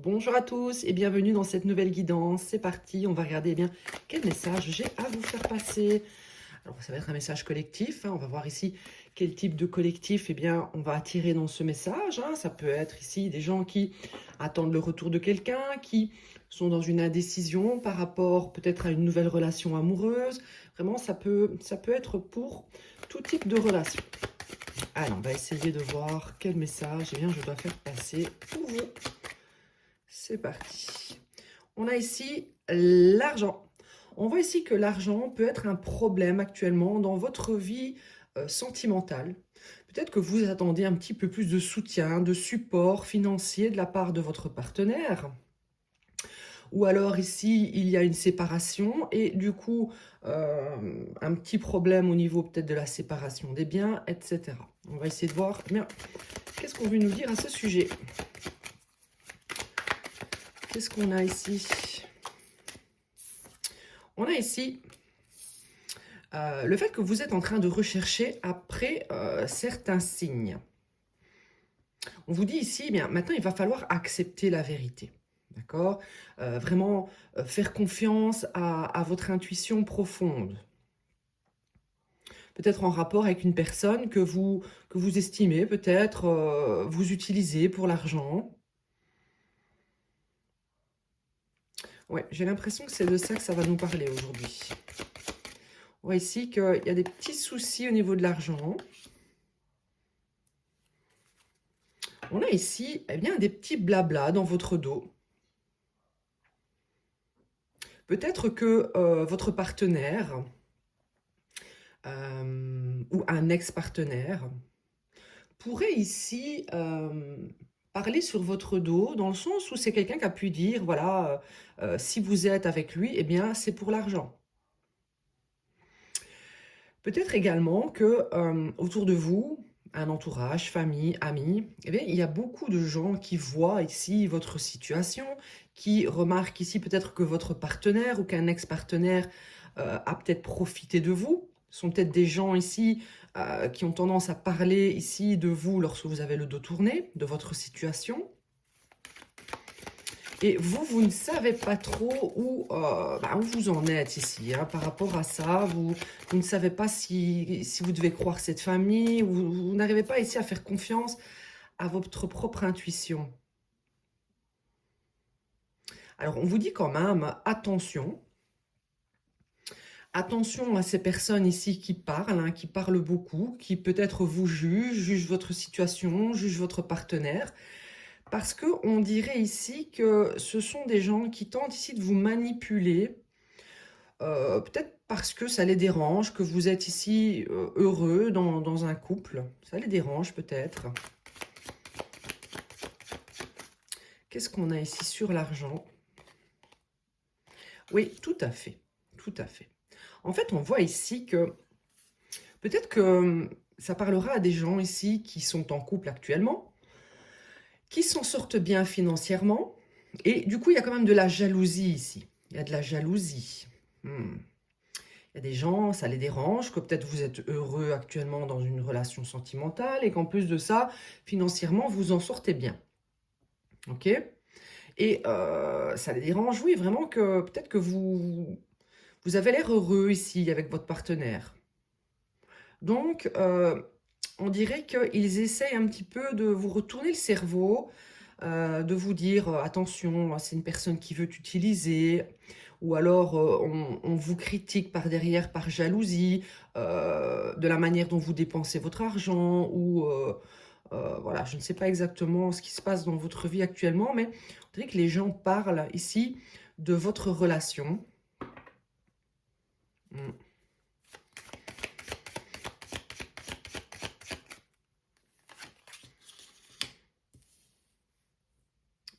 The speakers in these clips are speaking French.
Bonjour à tous et bienvenue dans cette nouvelle guidance. C'est parti, on va regarder quel message j'ai à vous faire passer. Alors ça va être un message collectif, on va voir ici quel type de collectif on va attirer dans ce message. Ça peut être ici des gens qui attendent le retour de quelqu'un, qui sont dans une indécision par rapport peut-être à une nouvelle relation amoureuse. Vraiment, ça peut être pour tout type de relation. Alors, on va essayer de voir quel message je dois faire passer pour vous. C'est parti. On a ici l'argent. On voit ici que l'argent peut être un problème actuellement dans votre vie sentimentale. Peut-être que vous attendez un petit peu plus de soutien, de support financier de la part de votre partenaire. Ou alors ici, il y a une séparation et du coup, un petit problème au niveau peut-être de la séparation des biens, etc. On va essayer de voir qu'est-ce qu'on veut nous dire à ce sujet. Qu'est-ce qu'on a ici? On a ici le fait que vous êtes en train de rechercher après certains signes. On vous dit ici, maintenant il va falloir accepter la vérité. D'accord? Vraiment faire confiance à votre intuition profonde. Peut-être en rapport avec une personne que vous estimez, peut-être vous utilisez pour l'argent. Ouais, j'ai l'impression que c'est de ça que ça va nous parler aujourd'hui. On voit ici qu'il y a des petits soucis au niveau de l'argent. On a ici des petits blablas dans votre dos. Peut-être que votre partenaire ou un ex-partenaire pourrait ici parler sur votre dos, dans le sens où c'est quelqu'un qui a pu dire, voilà, si vous êtes avec lui, c'est pour l'argent. Peut-être également que autour de vous, un entourage, famille, amis, il y a beaucoup de gens qui voient ici votre situation, qui remarquent ici peut-être que votre partenaire ou qu'un ex-partenaire a peut-être profité de vous. Ce sont peut-être des gens ici qui ont tendance à parler ici de vous lorsque vous avez le dos tourné, de votre situation. Et vous ne savez pas trop où vous en êtes ici, par rapport à ça. Vous ne savez pas si vous devez croire cette famille. Vous n'arrivez pas ici à faire confiance à votre propre intuition. Alors, on vous dit quand même, attention. Attention à ces personnes ici qui parlent beaucoup, qui peut-être vous jugent votre situation, jugent votre partenaire. Parce qu'on dirait ici que ce sont des gens qui tentent ici de vous manipuler, peut-être parce que ça les dérange, que vous êtes ici heureux dans un couple. Ça les dérange peut-être. Qu'est-ce qu'on a ici sur l'argent? Oui, tout à fait. Tout à fait. En fait, on voit ici que peut-être que ça parlera à des gens ici qui sont en couple actuellement, qui s'en sortent bien financièrement. Et du coup, il y a quand même de la jalousie ici. Il y a de la jalousie. Il y a des gens, ça les dérange, que peut-être vous êtes heureux actuellement dans une relation sentimentale et qu'en plus de ça, financièrement, vous en sortez bien. Ok? Et ça les dérange, oui, vraiment que peut-être que vous avez l'air heureux ici avec votre partenaire. Donc, on dirait qu'ils essayent un petit peu de vous retourner le cerveau, de vous dire attention, c'est une personne qui veut t'utiliser, ou alors on vous critique par derrière par jalousie, de la manière dont vous dépensez votre argent, ou voilà, je ne sais pas exactement ce qui se passe dans votre vie actuellement, mais on dirait que les gens parlent ici de votre relation. Hmm.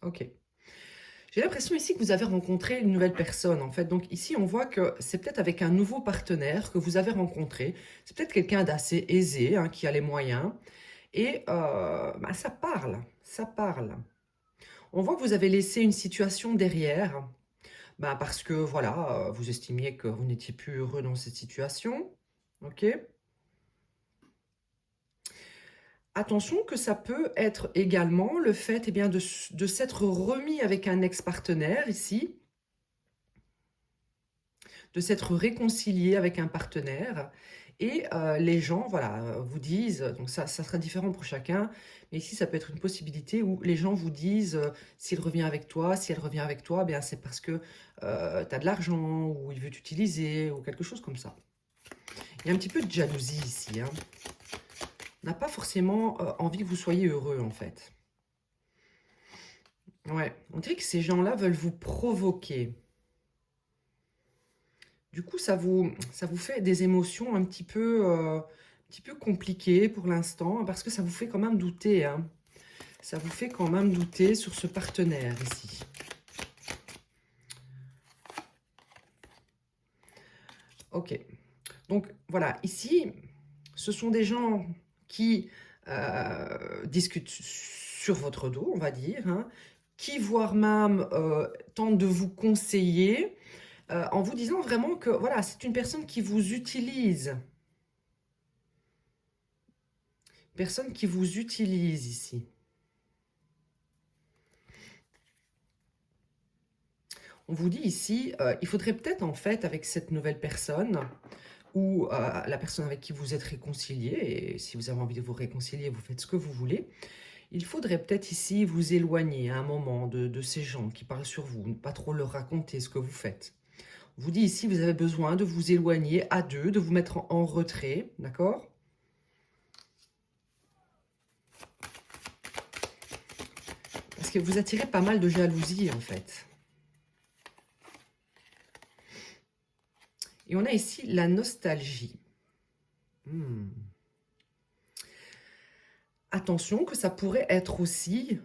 Ok. J'ai l'impression ici que vous avez rencontré une nouvelle personne, en fait. Donc ici, on voit que c'est peut-être avec un nouveau partenaire que vous avez rencontré. C'est peut-être quelqu'un d'assez aisé, qui a les moyens. Et ça parle, ça parle. On voit que vous avez laissé une situation derrière, parce que, voilà, vous estimiez que vous n'étiez plus heureux dans cette situation. Ok? Attention que ça peut être également le fait eh bien, de s'être remis avec un ex-partenaire ici, de s'être réconcilié avec un partenaire. Et les gens, voilà, vous disent, donc ça sera différent pour chacun, mais ici, ça peut être une possibilité où les gens vous disent, s'il revient avec toi, si elle revient avec toi, bien c'est parce que tu as de l'argent, ou il veut t'utiliser, ou quelque chose comme ça. Il y a un petit peu de jalousie ici, hein. On n'a pas forcément envie que vous soyez heureux, en fait. Ouais, on dirait que ces gens-là veulent vous provoquer. Du coup, ça vous fait des émotions un petit peu compliquées pour l'instant, parce que ça vous fait quand même douter, hein. Ça vous fait quand même douter sur ce partenaire ici. Ok. Donc, voilà, ici, ce sont des gens qui discutent sur votre dos, on va dire, hein, qui, voire même, tentent de vous conseiller, en vous disant vraiment que, voilà, c'est une personne qui vous utilise. Personne qui vous utilise ici. On vous dit ici, il faudrait peut-être en fait avec cette nouvelle personne ou la personne avec qui vous êtes réconcilié, et si vous avez envie de vous réconcilier, vous faites ce que vous voulez, il faudrait peut-être ici vous éloigner à un moment de ces gens qui parlent sur vous, ne pas trop leur raconter ce que vous faites. On vous dit ici, vous avez besoin de vous éloigner à deux, de vous mettre en retrait, d'accord? Parce que vous attirez pas mal de jalousie en fait. Et on a ici la nostalgie. Attention que ça pourrait être aussi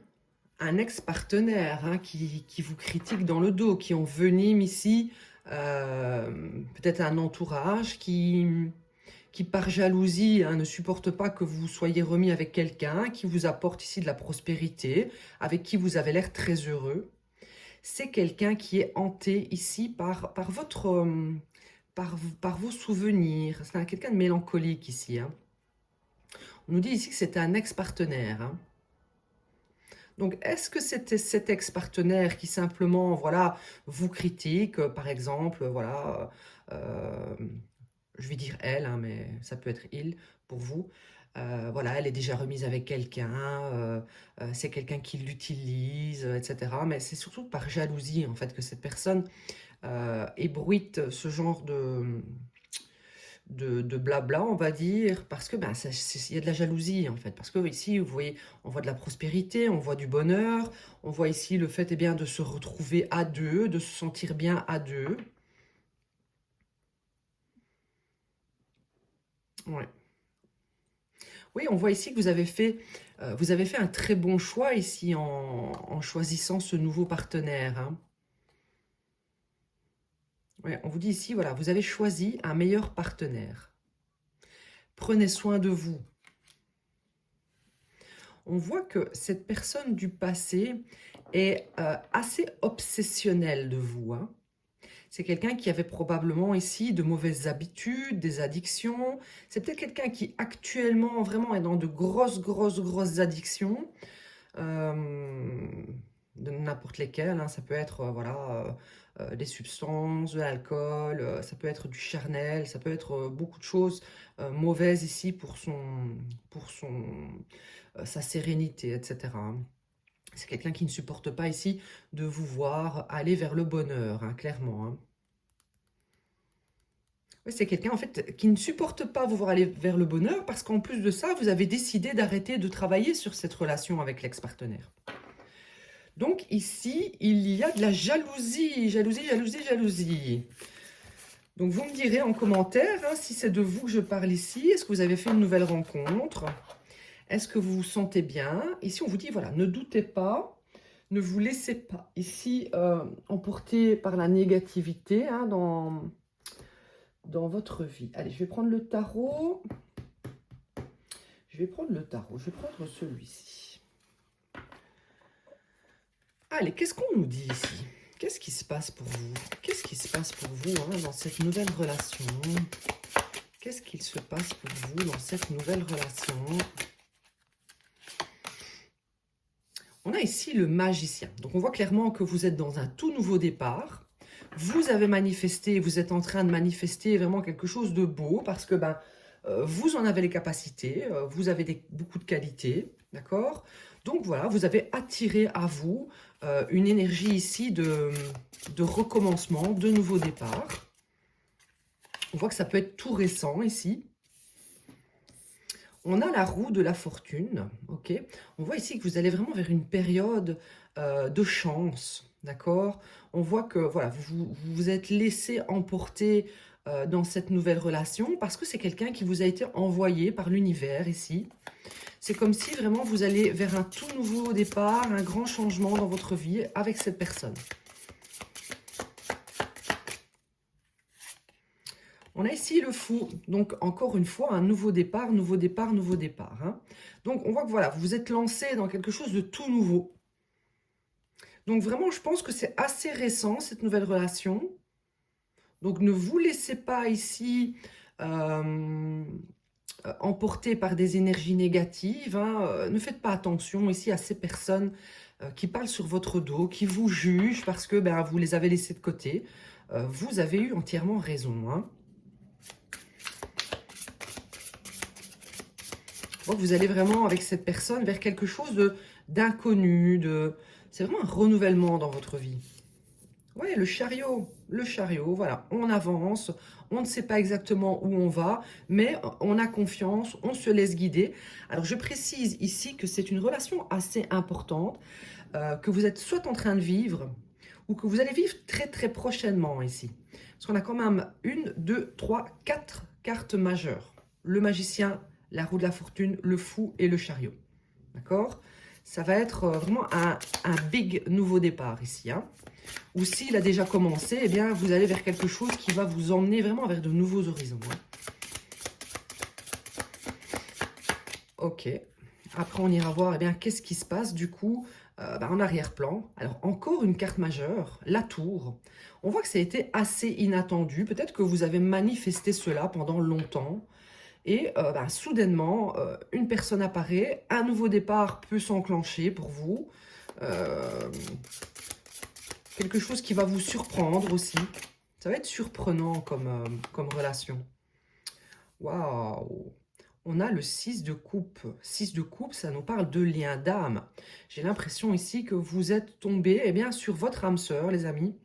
un ex-partenaire hein, qui vous critique dans le dos, qui envenime ici peut-être un entourage qui par jalousie hein, ne supporte pas que vous soyez remis avec quelqu'un, qui vous apporte ici de la prospérité, avec qui vous avez l'air très heureux. C'est quelqu'un qui est hanté ici par vos souvenirs. C'est quelqu'un de mélancolique ici. Hein. On nous dit ici que c'est un ex-partenaire. Hein. Donc, est-ce que c'était cet ex-partenaire qui simplement, voilà, vous critique, par exemple, voilà, je vais dire elle, hein, mais ça peut être il pour vous. Voilà, elle est déjà remise avec quelqu'un, c'est quelqu'un qui l'utilise, etc. Mais c'est surtout par jalousie, en fait, que cette personne ébruite ce genre de blabla, on va dire, parce que ben, il y a de la jalousie, en fait. Parce que ici, vous voyez, on voit de la prospérité, on voit du bonheur, on voit ici le fait eh bien, de se retrouver à deux, de se sentir bien à deux. Ouais. Oui, on voit ici que vous avez fait un très bon choix ici en choisissant ce nouveau partenaire. Hein. Ouais, on vous dit ici, voilà, vous avez choisi un meilleur partenaire. Prenez soin de vous. On voit que cette personne du passé est assez obsessionnelle de vous. Hein. C'est quelqu'un qui avait probablement ici de mauvaises habitudes, des addictions. C'est peut-être quelqu'un qui actuellement vraiment est dans de grosses addictions. De n'importe lesquelles. Hein. Ça peut être voilà, des substances, de l'alcool, ça peut être du charnel, ça peut être beaucoup de choses mauvaises ici pour sa sérénité, etc. Hein. C'est quelqu'un qui ne supporte pas ici de vous voir aller vers le bonheur, hein, clairement. Hein. Ouais, c'est quelqu'un en fait qui ne supporte pas vous voir aller vers le bonheur parce qu'en plus de ça, vous avez décidé d'arrêter de travailler sur cette relation avec l'ex-partenaire. Donc ici, il y a de la jalousie, jalousie. Donc vous me direz en commentaire hein, si c'est de vous que je parle ici. Est-ce que vous avez fait une nouvelle rencontre? Est-ce que vous vous sentez bien? Ici, on vous dit, voilà, ne doutez pas, ne vous laissez pas ici emporter par la négativité hein, dans votre vie. Allez, je vais prendre le tarot. Je vais prendre celui-ci. Allez, qu'est-ce qu'on nous dit ici? Qu'est-ce qui se passe pour vous? Qu'est-ce qui se passe pour vous hein, dans cette nouvelle relation? Qu'est-ce qu'il se passe pour vous dans cette nouvelle relation? a ici le magicien. Donc on voit clairement que vous êtes dans un tout nouveau départ. Vous avez manifesté, vous êtes en train de manifester vraiment quelque chose de beau parce que vous en avez les capacités, vous avez beaucoup de qualités, d'accord? Donc voilà, vous avez attiré à vous une énergie ici de recommencement, de nouveau départ. On voit que ça peut être tout récent ici. On a la roue de la fortune, ok? On voit ici que vous allez vraiment vers une période de chance, d'accord? On voit que voilà, vous vous êtes laissé emporter dans cette nouvelle relation parce que c'est quelqu'un qui vous a été envoyé par l'univers ici. C'est comme si vraiment vous allez vers un tout nouveau départ, un grand changement dans votre vie avec cette personne. On a ici le fou, donc encore une fois, un nouveau départ, nouveau départ, nouveau départ. Hein. Donc on voit que voilà, vous vous êtes lancé dans quelque chose de tout nouveau. Donc vraiment, je pense que c'est assez récent, cette nouvelle relation. Donc ne vous laissez pas ici emporter par des énergies négatives. Hein. Ne faites pas attention ici à ces personnes qui parlent sur votre dos, qui vous jugent parce que vous les avez laissés de côté. Vous avez eu entièrement raison. Hein. Vous allez vraiment, avec cette personne, vers quelque chose d'inconnu. C'est vraiment un renouvellement dans votre vie. Oui, le chariot, voilà. On avance, on ne sait pas exactement où on va, mais on a confiance, on se laisse guider. Alors, je précise ici que c'est une relation assez importante, que vous êtes soit en train de vivre, ou que vous allez vivre très très prochainement ici. Parce qu'on a quand même 1, 2, 3, 4 cartes majeures. Le magicien, la roue de la fortune, le fou et le chariot. D'accord? Ça va être vraiment un big nouveau départ ici. Hein. Ou s'il a déjà commencé, eh bien, vous allez vers quelque chose qui va vous emmener vraiment vers de nouveaux horizons. Hein. Ok. Après, on ira voir eh bien, qu'est-ce qui se passe du coup en arrière-plan. Alors, encore une carte majeure, la tour. On voit que ça a été assez inattendu. Peut-être que vous avez manifesté cela pendant longtemps. Et soudainement, une personne apparaît, un nouveau départ peut s'enclencher pour vous. Quelque chose qui va vous surprendre aussi. Ça va être surprenant comme relation. Waouh! On a le 6 de coupe. 6 de coupe, ça nous parle de lien d'âme. J'ai l'impression ici que vous êtes tombé sur votre âme sœur, les amis.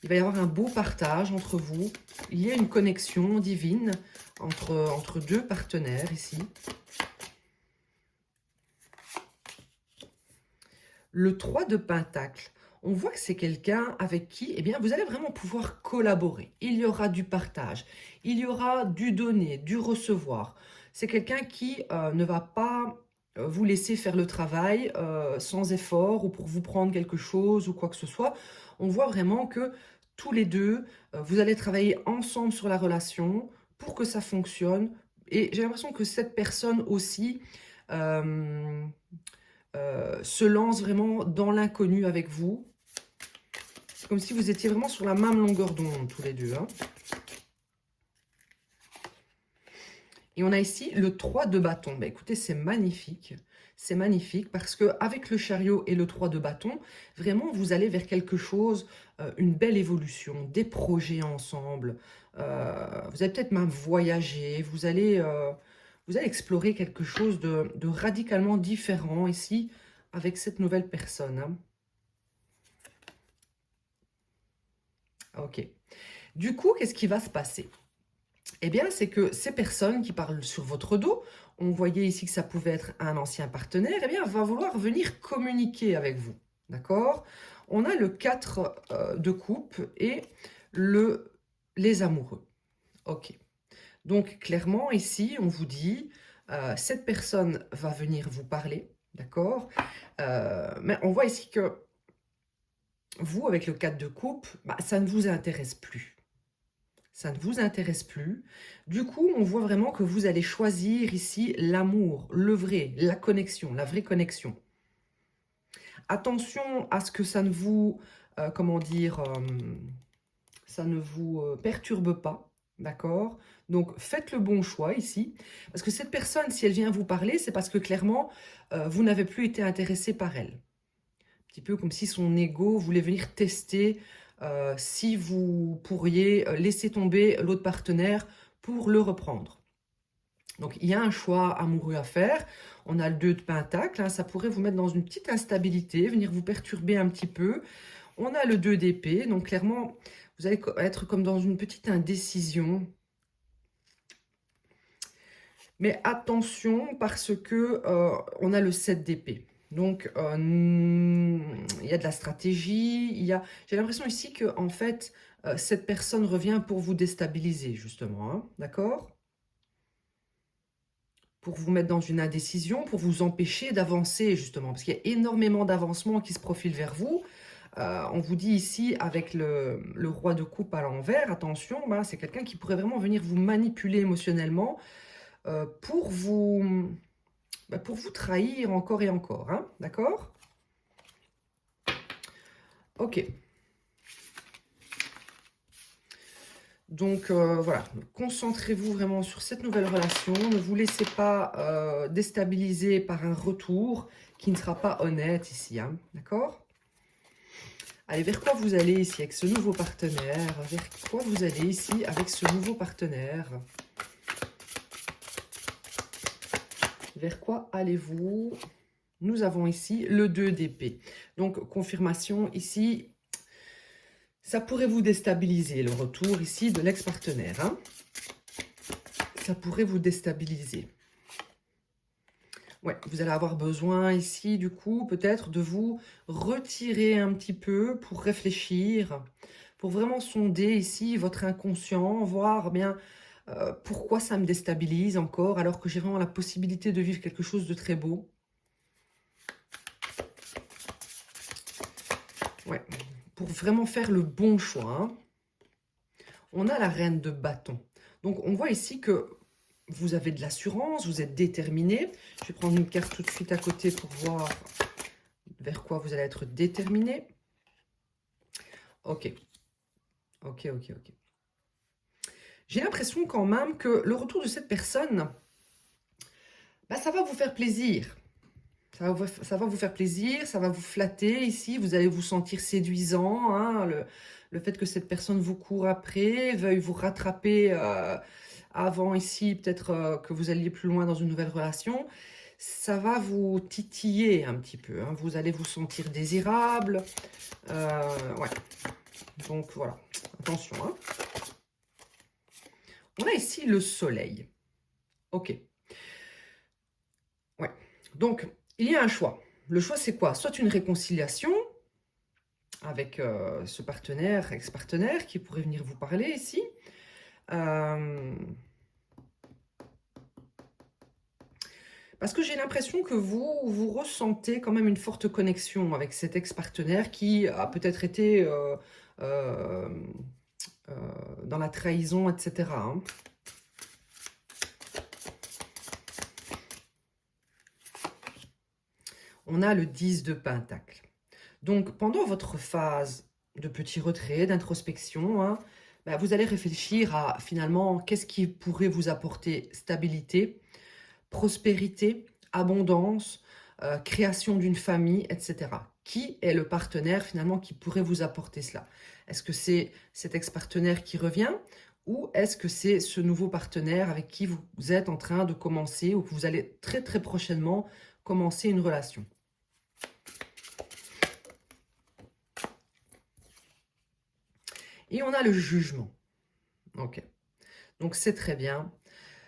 Il va y avoir un beau partage entre vous. Il y a une connexion divine entre deux partenaires ici. Le 3 de Pentacle. On voit que c'est quelqu'un avec qui vous allez vraiment pouvoir collaborer. Il y aura du partage, il y aura du donner, du recevoir. C'est quelqu'un qui ne va pas vous laisser faire le travail sans effort ou pour vous prendre quelque chose ou quoi que ce soit. On voit vraiment que tous les deux, vous allez travailler ensemble sur la relation pour que ça fonctionne. Et j'ai l'impression que cette personne aussi se lance vraiment dans l'inconnu avec vous. C'est comme si vous étiez vraiment sur la même longueur d'onde tous les deux. Hein. Et on a ici le 3 de bâton. Écoutez, c'est magnifique. C'est magnifique parce qu'avec le chariot et le 3 de bâton, vraiment, vous allez vers quelque chose, une belle évolution, des projets ensemble. Vous allez peut-être même voyager. Vous allez explorer quelque chose de radicalement différent ici avec cette nouvelle personne. Hein. Ok. Du coup, qu'est-ce qui va se passer? Eh bien, c'est que ces personnes qui parlent sur votre dos, on voyait ici que ça pouvait être un ancien partenaire, va vouloir venir communiquer avec vous. D'accord? On a le 4 de coupe et les amoureux. Ok. Donc, clairement, ici, on vous dit, cette personne va venir vous parler. D'accord? Mais on voit ici que vous, avec le 4 de coupe, ça ne vous intéresse plus. Ça ne vous intéresse plus. Du coup, on voit vraiment que vous allez choisir ici l'amour, le vrai, la connexion, la vraie connexion. Attention à ce que ça ne vous, ça ne vous perturbe pas. D'accord? Donc, faites le bon choix ici. Parce que cette personne, si elle vient vous parler, c'est parce que clairement, vous n'avez plus été intéressé par elle. Un petit peu comme si son ego voulait venir tester si vous pourriez laisser tomber l'autre partenaire pour le reprendre. Donc, il y a un choix amoureux à faire. On a le 2 de Pentacle, hein, ça pourrait vous mettre dans une petite instabilité, venir vous perturber un petit peu. On a le 2 d'épée, donc clairement, vous allez être comme dans une petite indécision. Mais attention, parce que on a le 7 d'épée. Donc, il y a de la stratégie. J'ai l'impression ici que, en fait, cette personne revient pour vous déstabiliser, justement. Hein, d'accord? Pour vous mettre dans une indécision, pour vous empêcher d'avancer, justement. Parce qu'il y a énormément d'avancements qui se profilent vers vous. On vous dit ici, avec le roi de coupe à l'envers, attention, bah, c'est quelqu'un qui pourrait vraiment venir vous manipuler émotionnellement pour vous trahir encore et encore. Hein, d'accord? Ok. Donc voilà, concentrez-vous vraiment sur cette nouvelle relation. Ne vous laissez pas déstabiliser par un retour qui ne sera pas honnête ici. Hein, d'accord? Allez, vers quoi vous allez ici avec ce nouveau partenaire? Vers quoi vous allez ici avec ce nouveau partenaire? Vers quoi allez-vous? Nous avons ici le 2 d'épée. Donc, confirmation ici, ça pourrait vous déstabiliser, le retour ici de l'ex-partenaire. Hein, ça pourrait vous déstabiliser. Ouais, vous allez avoir besoin ici, du coup, peut-être de vous retirer un petit peu pour réfléchir, pour vraiment sonder ici votre inconscient, voir bien pourquoi ça me déstabilise encore, alors que j'ai vraiment la possibilité de vivre quelque chose de très beau. Ouais, pour vraiment faire le bon choix. Hein. On a la reine de bâton. Donc, on voit ici que vous avez de l'assurance, vous êtes déterminé. Je vais prendre une carte tout de suite à côté pour voir vers quoi vous allez être déterminé. Ok. Ok, ok, ok. J'ai l'impression quand même que le retour de cette personne, bah, ça va vous faire plaisir. Ça va vous faire plaisir, ça va vous flatter ici. Vous allez vous sentir séduisant. Hein, le fait que cette personne vous court après, veuille vous rattraper avant ici, peut-être que vous alliez plus loin dans une nouvelle relation. Ça va vous titiller un petit peu. Hein, vous allez vous sentir désirable. Ouais. Donc voilà, attention. Hein. On a ici le soleil. Ok. Ouais. Donc, il y a un choix. Le choix, c'est quoi? Soit une réconciliation avec ce partenaire, ex-partenaire, qui pourrait venir vous parler ici. Parce que j'ai l'impression que vous ressentez quand même une forte connexion avec cet ex-partenaire qui a peut-être été euh, dans la trahison, etc. Hein. On a le 10 de Pentacle. Donc, pendant votre phase de petit retrait, d'introspection, hein, bah, vous allez réfléchir à finalement qu'est-ce qui pourrait vous apporter stabilité, prospérité, abondance, création d'une famille, etc. Qui est le partenaire finalement qui pourrait vous apporter cela? Est-ce que c'est cet ex-partenaire qui revient ou est-ce que c'est ce nouveau partenaire avec qui vous êtes en train de commencer ou que vous allez très très prochainement commencer une relation? Et on a le jugement. Ok. Donc c'est très bien.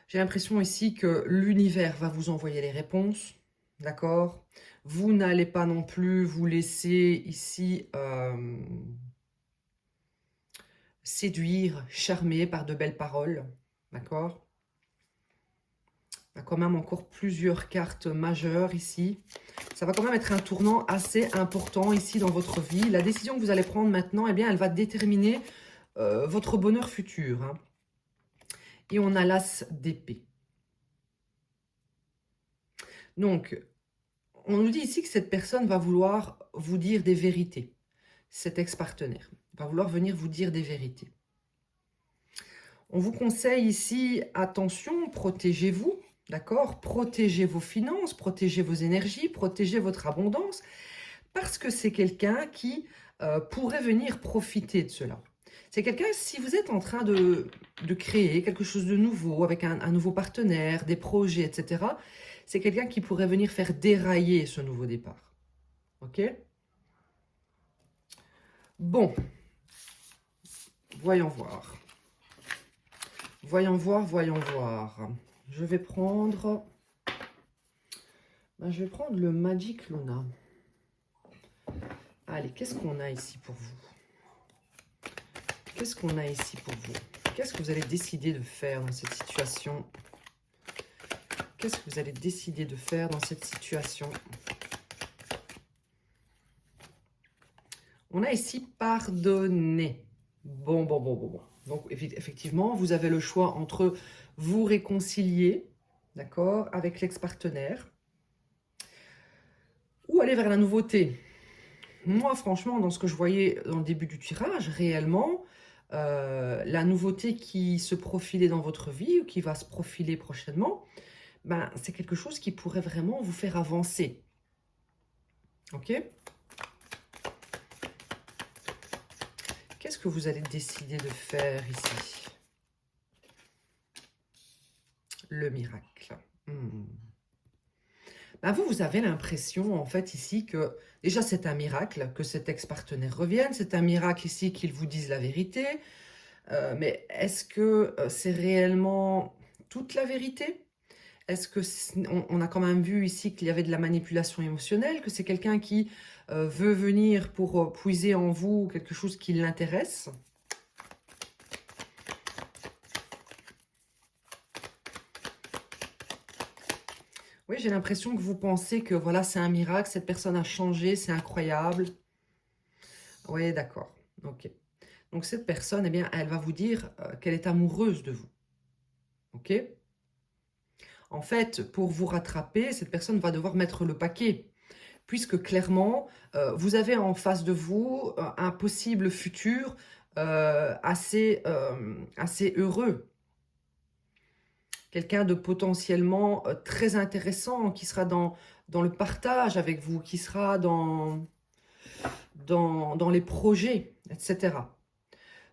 J'ai l'impression ici que l'univers va vous envoyer les réponses. D'accord? Vous n'allez pas non plus vous laisser ici séduire, charmer par de belles paroles. D'accord? Il y a quand même encore plusieurs cartes majeures ici. Ça va quand même être un tournant assez important ici dans votre vie. La décision que vous allez prendre maintenant, eh bien, elle va déterminer votre bonheur futur. Hein. Et on a l'as d'épée. Donc, on nous dit ici que cette personne va vouloir vous dire des vérités. Cet ex-partenaire va vouloir venir vous dire des vérités. On vous conseille ici, attention, protégez-vous, d'accord? Protégez vos finances, protégez vos énergies, protégez votre abondance, parce que c'est quelqu'un qui pourrait venir profiter de cela. C'est quelqu'un, si vous êtes en train de créer quelque chose de nouveau, avec un nouveau partenaire, des projets, etc., c'est quelqu'un qui pourrait venir faire dérailler ce nouveau départ. Ok? Bon, voyons voir. Voyons voir, voyons voir. Je vais prendre le Magic Luna. Allez, qu'est-ce qu'on a ici pour vous? Qu'est-ce qu'on a ici pour vous? Qu'est-ce que vous allez décider de faire dans cette situation? Qu'est-ce que vous allez décider de faire dans cette situation? On a ici pardonner. Bon. Donc, effectivement, vous avez le choix entre vous réconcilier, d'accord, avec l'ex-partenaire, ou aller vers la nouveauté. Moi, franchement, dans ce que je voyais dans le début du tirage, réellement, la nouveauté qui se profilait dans votre vie, ou qui va se profiler prochainement, ben, c'est quelque chose qui pourrait vraiment vous faire avancer. Ok? Qu'est-ce que vous allez décider de faire ici? Le miracle. Ben vous avez l'impression, en fait, ici, que déjà, c'est un miracle que cet ex-partenaire revienne. C'est un miracle ici qu'il vous dise la vérité. Mais est-ce que c'est réellement toute la vérité? Est-ce que on a quand même vu ici qu'il y avait de la manipulation émotionnelle, que c'est quelqu'un qui veut venir pour puiser en vous quelque chose qui l'intéresse? Oui, j'ai l'impression que vous pensez que voilà, c'est un miracle, cette personne a changé, c'est incroyable. Oui, d'accord. Ok. Donc cette personne, eh bien, elle va vous dire qu'elle est amoureuse de vous. Ok? En fait, pour vous rattraper, cette personne va devoir mettre le paquet. Puisque clairement, vous avez en face de vous un possible futur assez heureux. Quelqu'un de potentiellement très intéressant, qui sera dans le partage avec vous, qui sera dans les projets, etc.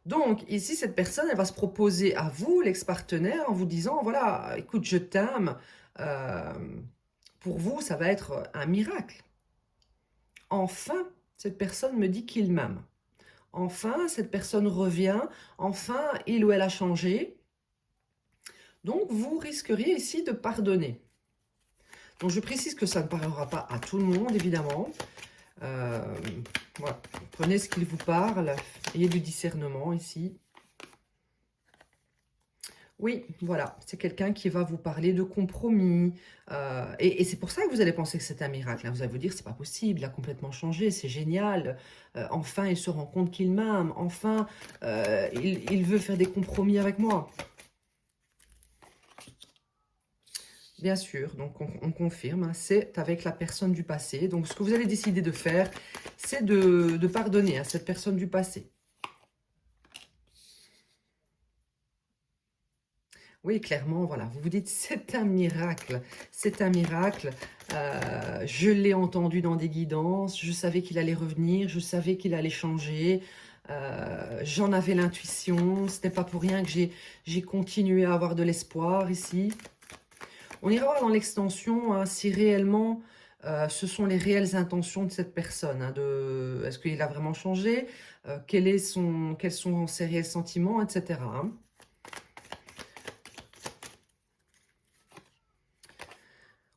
Donc, ici, cette personne, elle va se proposer à vous, l'ex-partenaire, en vous disant, voilà, écoute, je t'aime. Euh, pour vous, ça va être un miracle. Enfin, cette personne me dit qu'il m'aime. Enfin, cette personne revient. Enfin, il ou elle a changé. Donc, vous risqueriez ici de pardonner. Donc, je précise que ça ne parlera pas à tout le monde, évidemment. Voilà. Prenez ce qu'il vous parle. Ayez du discernement ici. Oui, voilà, c'est quelqu'un qui va vous parler de compromis. Et c'est pour ça que vous allez penser que c'est un miracle, hein. Vous allez vous dire, c'est pas possible, il a complètement changé, c'est génial. Enfin, il se rend compte qu'il m'aime. Enfin, il veut faire des compromis avec moi. Bien sûr, donc on confirme, hein, c'est avec la personne du passé. Donc, ce que vous allez décider de faire, c'est de pardonner à cette personne du passé. Oui, clairement, voilà. Vous vous dites, c'est un miracle. C'est un miracle. Je l'ai entendu dans des guidances. Je savais qu'il allait revenir. Je savais qu'il allait changer. J'en avais l'intuition. Ce n'est pas pour rien que j'ai continué à avoir de l'espoir ici. On ira voir dans l'extension hein, si réellement ce sont les réelles intentions de cette personne. Hein, est-ce qu'il a vraiment changé? Quels sont ses réels sentiments, etc. Hein.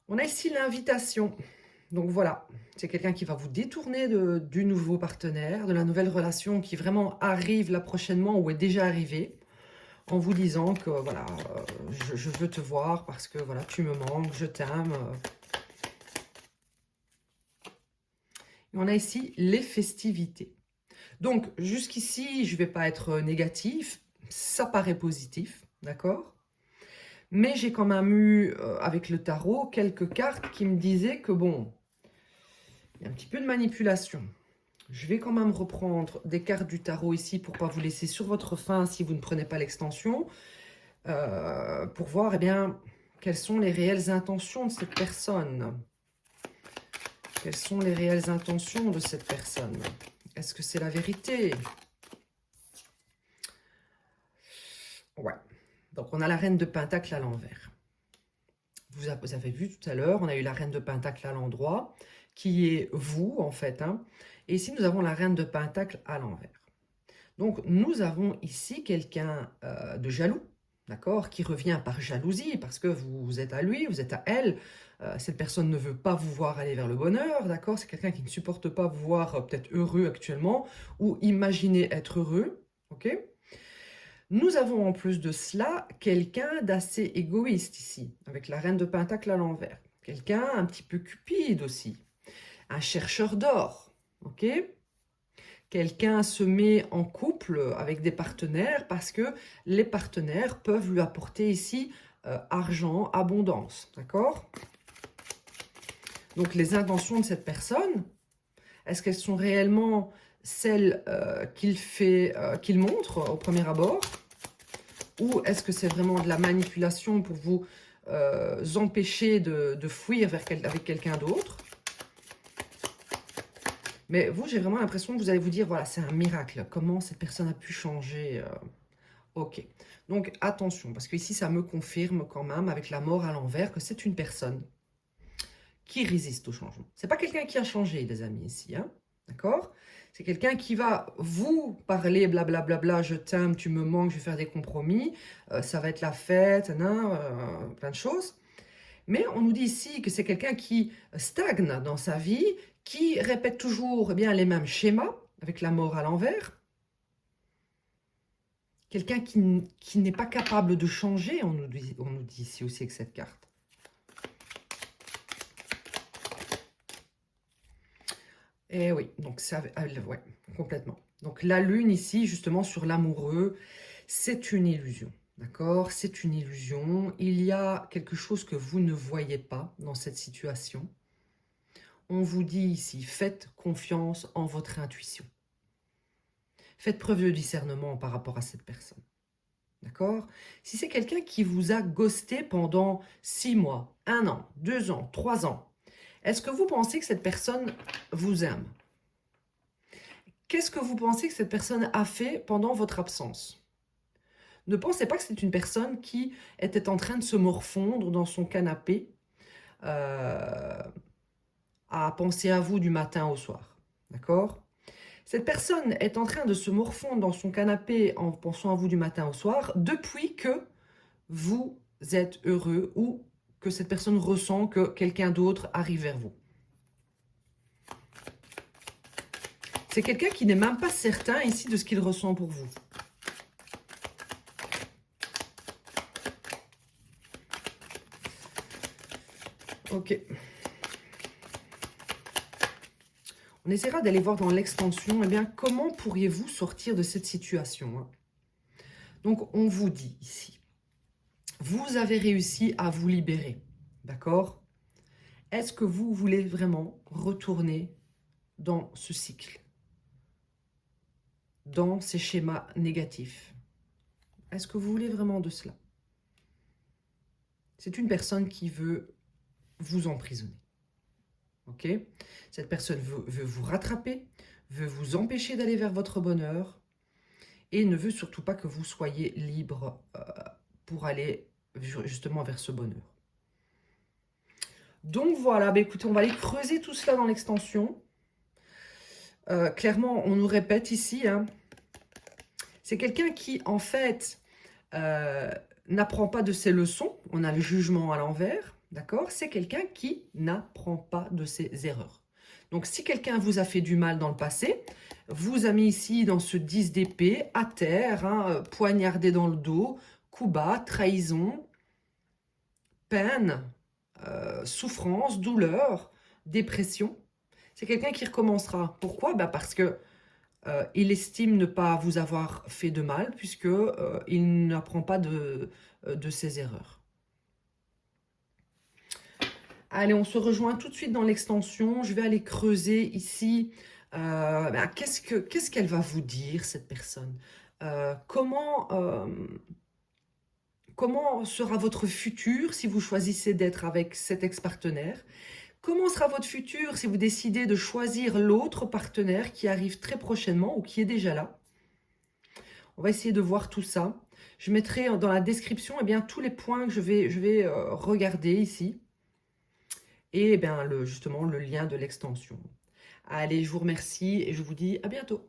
On a ici l'invitation. Donc voilà, c'est quelqu'un qui va vous détourner du nouveau partenaire, de la nouvelle relation qui vraiment arrive là prochainement ou est déjà arrivée, en vous disant que voilà, je veux te voir parce que voilà, tu me manques, je t'aime. Et on a ici les festivités. Donc jusqu'ici, je ne vais pas être négatif, ça paraît positif, d'accord? Mais j'ai quand même eu, avec le tarot, quelques cartes qui me disaient que bon, il y a un petit peu de manipulation. Je vais quand même reprendre des cartes du tarot ici pour ne pas vous laisser sur votre faim si vous ne prenez pas l'extension. Pour voir eh bien, quelles sont les réelles intentions de cette personne. Quelles sont les réelles intentions de cette personne? Est-ce que c'est la vérité? Ouais. Donc, on a la reine de Pentacle à l'envers. Vous avez vu tout à l'heure, on a eu la reine de Pentacle à l'endroit, qui est vous, en fait. Hein. Et ici, nous avons la reine de Pentacle à l'envers. Donc, nous avons ici quelqu'un de jaloux, d'accord, qui revient par jalousie, parce que vous êtes à lui, vous êtes à elle. Cette personne ne veut pas vous voir aller vers le bonheur, d'accord. C'est quelqu'un qui ne supporte pas vous voir peut-être heureux actuellement, ou imaginer être heureux, ok. Nous avons en plus de cela quelqu'un d'assez égoïste ici, avec la reine de Pentacle à l'envers. Quelqu'un un petit peu cupide aussi, un chercheur d'or, ok. Quelqu'un se met en couple avec des partenaires parce que les partenaires peuvent lui apporter ici argent, abondance, d'accord? Donc les intentions de cette personne, est-ce qu'elles sont réellement celles qu'il montre au premier abord? Ou est-ce que c'est vraiment de la manipulation pour vous empêcher de fuir avec quelqu'un d'autre? Mais vous, j'ai vraiment l'impression que vous allez vous dire, voilà, c'est un miracle. Comment cette personne a pu changer Ok. Donc, attention, parce qu'ici, ça me confirme quand même, avec la mort à l'envers, que c'est une personne qui résiste au changement. C'est pas quelqu'un qui a changé, les amis, ici. Hein, d'accord? C'est quelqu'un qui va vous parler, blablabla, je t'aime, tu me manques, je vais faire des compromis, ça va être la fête, plein de choses. Mais on nous dit ici que c'est quelqu'un qui stagne dans sa vie, qui répète toujours eh bien, les mêmes schémas, avec la mort à l'envers. Quelqu'un qui n'est pas capable de changer, on nous dit ici aussi avec cette carte. Et oui, donc ça, ouais, complètement. Donc la lune ici, justement, sur l'amoureux, c'est une illusion. D'accord? C'est une illusion. Il y a quelque chose que vous ne voyez pas dans cette situation. On vous dit ici, faites confiance en votre intuition. Faites preuve de discernement par rapport à cette personne. D'accord? Si c'est quelqu'un qui vous a ghosté pendant 6 mois, 1 an, 2 ans, 3 ans, est-ce que vous pensez que cette personne vous aime? Qu'est-ce que vous pensez que cette personne a fait pendant votre absence? Ne pensez pas que c'est une personne qui était en train de se morfondre dans son canapé à penser à vous du matin au soir. D'accord? Cette personne est en train de se morfondre dans son canapé en pensant à vous du matin au soir depuis que vous êtes heureux ou que cette personne ressent que quelqu'un d'autre arrive vers vous. C'est quelqu'un qui n'est même pas certain ici de ce qu'il ressent pour vous. Ok. On essaiera d'aller voir dans l'extension, eh bien, comment pourriez-vous sortir de cette situation, hein? Donc, on vous dit ici, vous avez réussi à vous libérer, d'accord? Est-ce que vous voulez vraiment retourner dans ce cycle, dans ces schémas négatifs? Est-ce que vous voulez vraiment de cela? C'est une personne qui veut vous emprisonner. Ok? Cette personne veut vous rattraper, veut vous empêcher d'aller vers votre bonheur et ne veut surtout pas que vous soyez libre pour aller justement vers ce bonheur. Donc voilà, bah écoutez, on va aller creuser tout cela dans l'extension. Clairement, on nous répète ici, hein, c'est quelqu'un qui, en fait, n'apprend pas de ses leçons. On a le jugement à l'envers, d'accord? C'est quelqu'un qui n'apprend pas de ses erreurs. Donc, si quelqu'un vous a fait du mal dans le passé, vous a mis ici dans ce 10 d'épée, à terre, hein, poignardé dans le dos, coup bas, trahison, peine, souffrance, douleur, dépression. C'est quelqu'un qui recommencera. Pourquoi? Bah parce que il estime ne pas vous avoir fait de mal puisque il n'apprend pas de ses erreurs. Allez, on se rejoint tout de suite dans l'extension. Je vais aller creuser ici Qu'est-ce qu'elle va vous dire, cette personne? Comment sera votre futur si vous choisissez d'être avec cet ex-partenaire? Comment sera votre futur si vous décidez de choisir l'autre partenaire qui arrive très prochainement ou qui est déjà là? On va essayer de voir tout ça. Je mettrai dans la description eh bien, tous les points que je vais regarder ici et eh bien, justement le lien de l'extension. Allez, je vous remercie et je vous dis à bientôt.